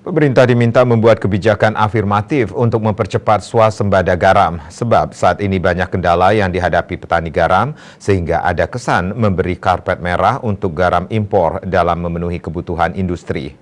Pemerintah diminta membuat kebijakan afirmatif untuk mempercepat swasembada garam, sebab saat ini banyak kendala yang dihadapi petani garam, sehingga ada kesan memberi karpet merah untuk garam impor dalam memenuhi kebutuhan industri.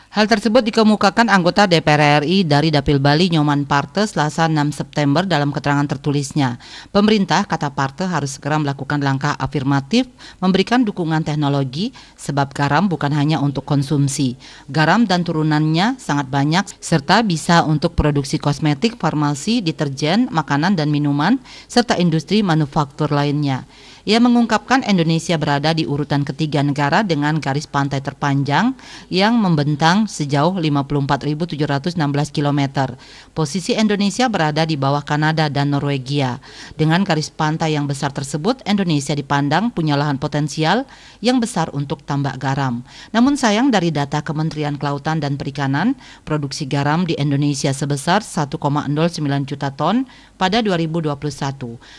Hal tersebut dikemukakan anggota DPR RI dari Dapil Bali Nyoman Parte Selasa 6 September dalam keterangan tertulisnya. Pemerintah, kata Parte, harus segera melakukan langkah afirmatif, memberikan dukungan teknologi, sebab garam bukan hanya untuk konsumsi. Garam dan turunannya sangat banyak, serta bisa untuk produksi kosmetik, farmasi, deterjen, makanan dan minuman, serta industri manufaktur lainnya. Ia mengungkapkan Indonesia berada di urutan ketiga negara dengan garis pantai terpanjang yang membentang sejauh 54.716 km. Posisi Indonesia berada di bawah Kanada dan Norwegia. Dengan garis pantai yang besar tersebut, Indonesia dipandang punya lahan potensial yang besar untuk tambak garam. Namun sayang, dari data Kementerian Kelautan dan Perikanan, produksi garam di Indonesia sebesar 1,09 juta ton pada 2021.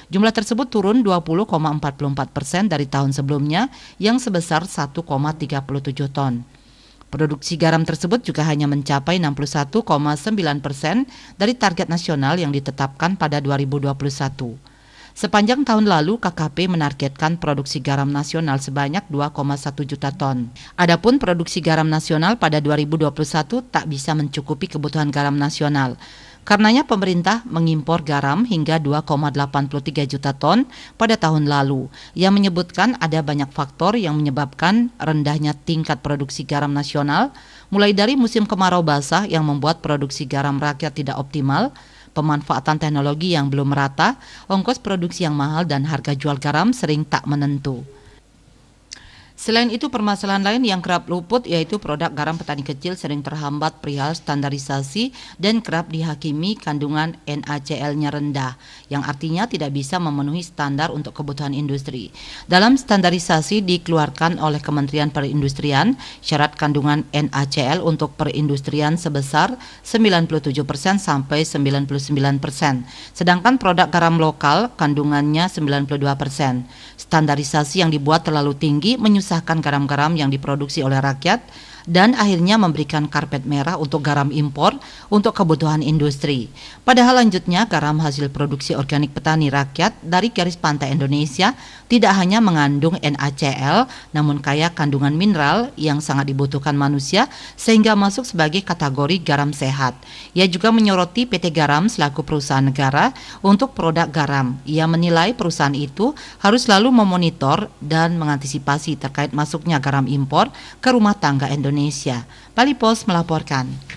Jumlah tersebut turun 20,44% dari tahun sebelumnya yang sebesar 1,37 ton. Produksi garam tersebut juga hanya mencapai 61,9% dari target nasional yang ditetapkan pada 2021. Sepanjang tahun lalu, KKP menargetkan produksi garam nasional sebanyak 2,1 juta ton. Adapun produksi garam nasional pada 2021 tak bisa mencukupi kebutuhan garam nasional. Karenanya pemerintah mengimpor garam hingga 2,83 juta ton pada tahun lalu. Ia menyebutkan ada banyak faktor yang menyebabkan rendahnya tingkat produksi garam nasional, mulai dari musim kemarau basah yang membuat produksi garam rakyat tidak optimal, pemanfaatan teknologi yang belum merata, ongkos produksi yang mahal, dan harga jual garam sering tak menentu. Selain itu, permasalahan lain yang kerap luput yaitu produk garam petani kecil sering terhambat perihal standarisasi dan kerap dihakimi kandungan NaCl-nya rendah, yang artinya tidak bisa memenuhi standar untuk kebutuhan industri. Dalam standarisasi dikeluarkan oleh Kementerian Perindustrian, syarat kandungan NaCl untuk perindustrian sebesar 97% sampai 99%, sedangkan produk garam lokal kandungannya 92%. Standarisasi yang dibuat terlalu tinggi menyusahkan garam-garam yang diproduksi oleh rakyat dan akhirnya memberikan karpet merah untuk garam impor untuk kebutuhan industri. Padahal lanjutnya garam hasil produksi organik petani rakyat dari garis pantai Indonesia tidak hanya mengandung NaCl, namun kaya kandungan mineral yang sangat dibutuhkan manusia sehingga masuk sebagai kategori garam sehat. Ia juga menyoroti PT Garam selaku perusahaan negara untuk produk garam. Ia menilai perusahaan itu harus selalu memonitor dan mengantisipasi terkait masuknya garam impor ke rumah tangga Indonesia. Bali Post melaporkan.